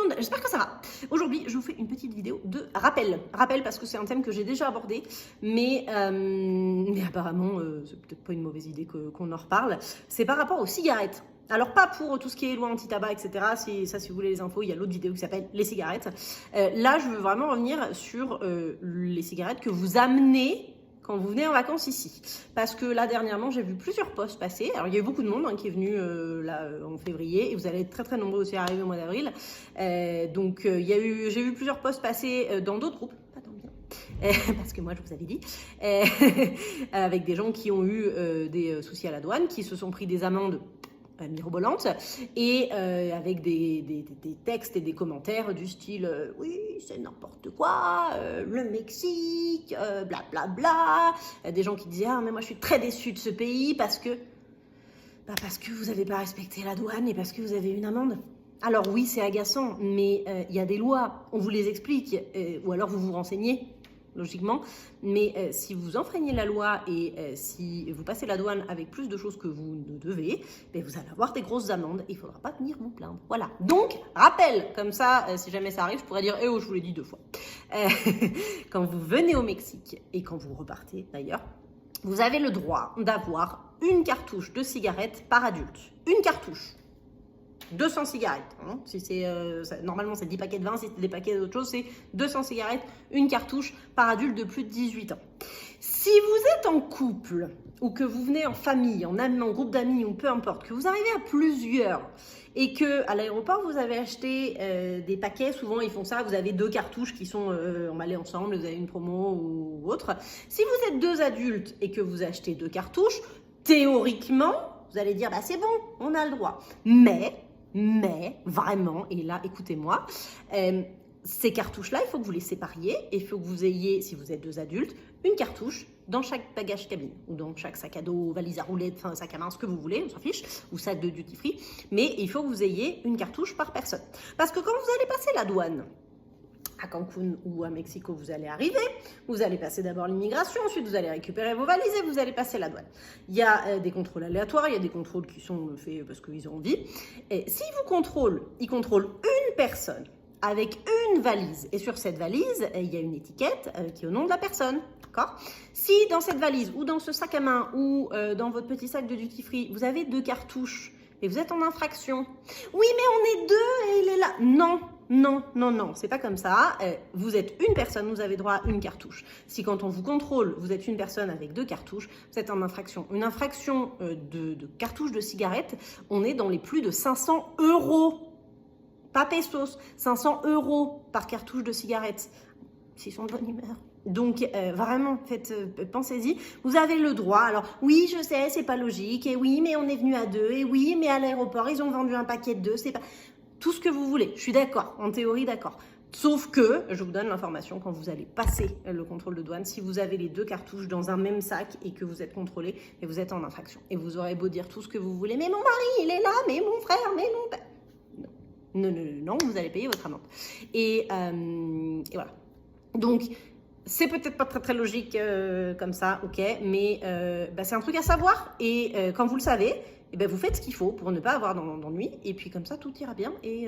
monde, j'espère que ça va. Aujourd'hui, je vous fais une petite vidéo de rappel. Rappel parce que c'est un thème que j'ai déjà abordé, mais apparemment, c'est peut-être pas une mauvaise idée qu'on en reparle. C'est par rapport aux cigarettes. Alors pas pour tout ce qui est loi anti-tabac, etc. Si vous voulez les infos, il y a l'autre vidéo qui s'appelle les cigarettes. Là, je veux vraiment revenir sur les cigarettes que vous amenez quand vous venez en vacances ici. Parce que là, dernièrement, j'ai vu plusieurs posts passer. Alors, il y a eu beaucoup de monde qui est venu en février. Et vous allez être très, très nombreux aussi à arriver au mois d'avril. J'ai vu plusieurs posts passer dans d'autres groupes. Pas dans le bien. Parce que moi, je vous avais dit. Avec des gens qui ont eu des soucis à la douane, qui se sont pris des amendes mirobolantes et avec des textes et des commentaires du style oui c'est n'importe quoi, le Mexique, blablabla, des gens qui disaient ah mais moi je suis très déçue de ce pays parce que vous n'avez pas respecté la douane et parce que vous avez une amende. Alors oui c'est agaçant mais il y a des lois, on vous les explique ou alors vous vous renseignez logiquement, mais si vous enfreignez la loi et si vous passez la douane avec plus de choses que vous ne devez, vous allez avoir des grosses amendes et il ne faudra pas venir vous plaindre. Voilà, donc rappel, comme ça, si jamais ça arrive, je pourrais dire « Eh oh, je vous l'ai dit 2 fois ». Quand vous venez au Mexique et quand vous repartez d'ailleurs, vous avez le droit d'avoir une cartouche de cigarette par adulte. Une cartouche. 200 cigarettes. Hein. Si normalement, c'est 10 paquets de vin. Si c'est des paquets d'autre chose, c'est 200 cigarettes, une cartouche par adulte de plus de 18 ans. Si vous êtes en couple ou que vous venez en famille, en groupe d'amis ou peu importe, que vous arrivez à plusieurs et que à l'aéroport, vous avez acheté des paquets, souvent ils font ça, vous avez 2 cartouches qui sont emballées ensemble, vous avez une promo ou autre. Si vous êtes 2 adultes et que vous achetez 2 cartouches, théoriquement, vous allez dire, c'est bon, on a le droit. Mais, vraiment, et là, écoutez-moi, ces cartouches-là, il faut que vous les sépariez et il faut que vous ayez, si vous êtes 2 adultes, une cartouche dans chaque bagage cabine ou dans chaque sac à dos, valise à roulettes, enfin sac à main, ce que vous voulez, on s'en fiche, ou sac de duty free, mais il faut que vous ayez une cartouche par personne. Parce que quand vous allez passer la douane, à Cancun ou à Mexico, vous allez arriver, vous allez passer d'abord l'immigration, ensuite vous allez récupérer vos valises et vous allez passer la douane. Il y a des contrôles aléatoires, il y a des contrôles qui sont faits parce qu'ils ont envie. Et s'ils vous contrôlent, ils contrôlent une personne avec une valise. Et sur cette valise, il y a une étiquette qui est au nom de la personne. D'accord ? Si dans cette valise ou dans ce sac à main ou dans votre petit sac de duty free, vous avez 2 cartouches et vous êtes en infraction. Oui, mais on est 2 et il est là. Non, c'est pas comme ça. Vous êtes une personne, vous avez droit à une cartouche. Si quand on vous contrôle, vous êtes une personne avec 2 cartouches, vous êtes en infraction. Une infraction de cartouche de cigarette, on est dans les plus de 500 €. Pas pesos, 500 € par cartouche de cigarette. S'ils sont de bonne humeur. Donc, vraiment, pensez-y. Vous avez le droit. Alors, oui, je sais, c'est pas logique. Et oui, mais on est venu à 2. Et oui, mais à l'aéroport, ils ont vendu un paquet de 2. C'est pas... Tout ce que vous voulez. Je suis d'accord. En théorie, d'accord. Sauf que, je vous donne l'information quand vous allez passer le contrôle de douane, si vous avez les 2 cartouches dans un même sac et que vous êtes contrôlé, et vous êtes en infraction. Et vous aurez beau dire tout ce que vous voulez. Mais mon mari, il est là. Mais mon frère, mais mon père. Non, vous allez payer votre amende. Et voilà. Donc, c'est peut-être pas très très logique comme ça, ok, mais c'est un truc à savoir. Et quand vous le savez, vous faites ce qu'il faut pour ne pas avoir d'ennui. Et puis comme ça, tout ira bien et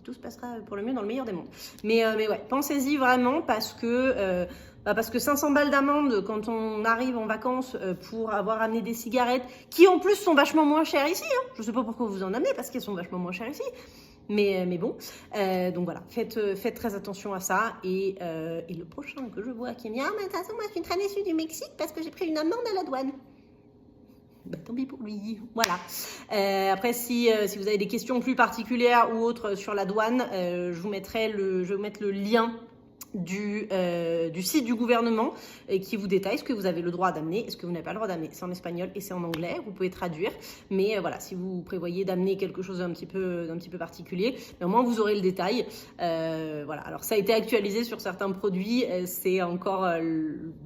tout se passera pour le mieux dans le meilleur des mondes. Mais ouais, pensez-y vraiment parce que 500 balles d'amende quand on arrive en vacances pour avoir amené des cigarettes qui en plus sont vachement moins chères ici. Hein. Je sais pas pourquoi vous en amenez parce qu'elles sont vachement moins chères ici. Mais bon, donc voilà, faites très attention à ça. Et le prochain que je vois qui me dit « Ah, mais de toute façon, moi, je suis très déçue du Mexique parce que j'ai pris une amende à la douane. » Tant pis pour lui, voilà. Après, si vous avez des questions plus particulières ou autres sur la douane, je vais vous mettre le lien du site du gouvernement et qui vous détaille ce que vous avez le droit d'amener et ce que vous n'avez pas le droit d'amener. C'est en espagnol et c'est en anglais, vous pouvez traduire. Mais voilà, si vous prévoyez d'amener quelque chose d'un petit peu particulier, au moins vous aurez le détail. Voilà. Alors ça a été actualisé sur certains produits, c'est encore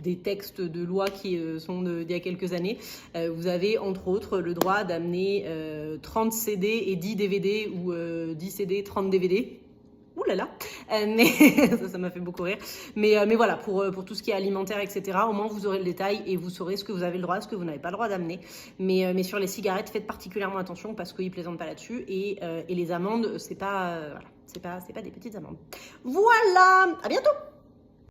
des textes de loi qui sont d'il y a quelques années. Vous avez entre autres le droit d'amener 30 CD et 10 DVD ou 10 CD, 30 DVD. Ouh là là, mais ça m'a fait beaucoup rire. Mais voilà, pour tout ce qui est alimentaire, etc., au moins vous aurez le détail et vous saurez ce que vous avez le droit, ce que vous n'avez pas le droit d'amener. Mais sur les cigarettes, faites particulièrement attention parce qu'ils plaisantent pas là-dessus. Et les amendes, c'est pas des petites amendes. Voilà, à bientôt!